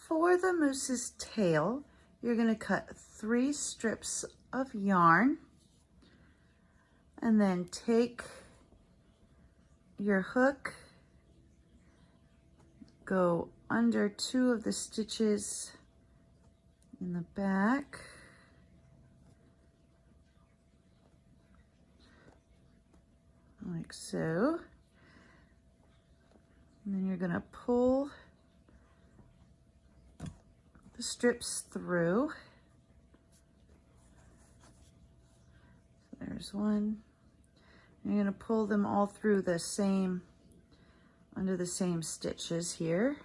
For the moose's tail, you're going to cut 3 strips of yarn and then take your hook, go under 2 of the stitches in the back, like so, and then you're going to pull the strips through. So there's one. You're going to pull them all through the same, under the same stitches here.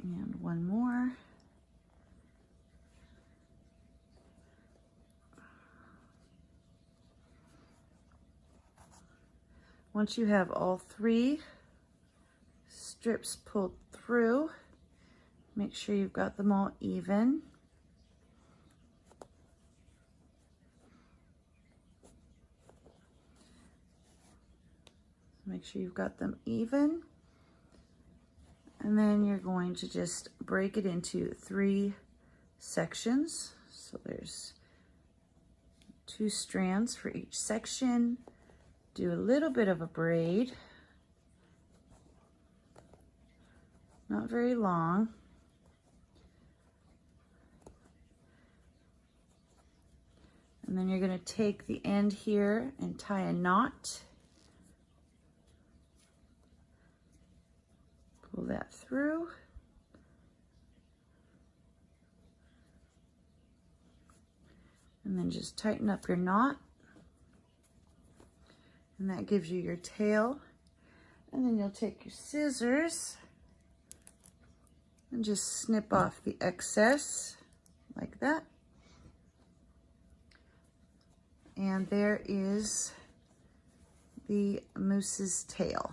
And one more. Once you have all 3 strips pulled through, make sure you've got them all even. Make sure you've got them even. And then you're going to just break it into 3 sections. So there's 2 strands for each section. Do a little bit of a braid, not very long. And then you're going to take the end here and tie a knot. Pull that through. And then just tighten up your knot. And that gives you your tail. And then you'll take your scissors and just snip off the excess like that. And there is the moose's tail.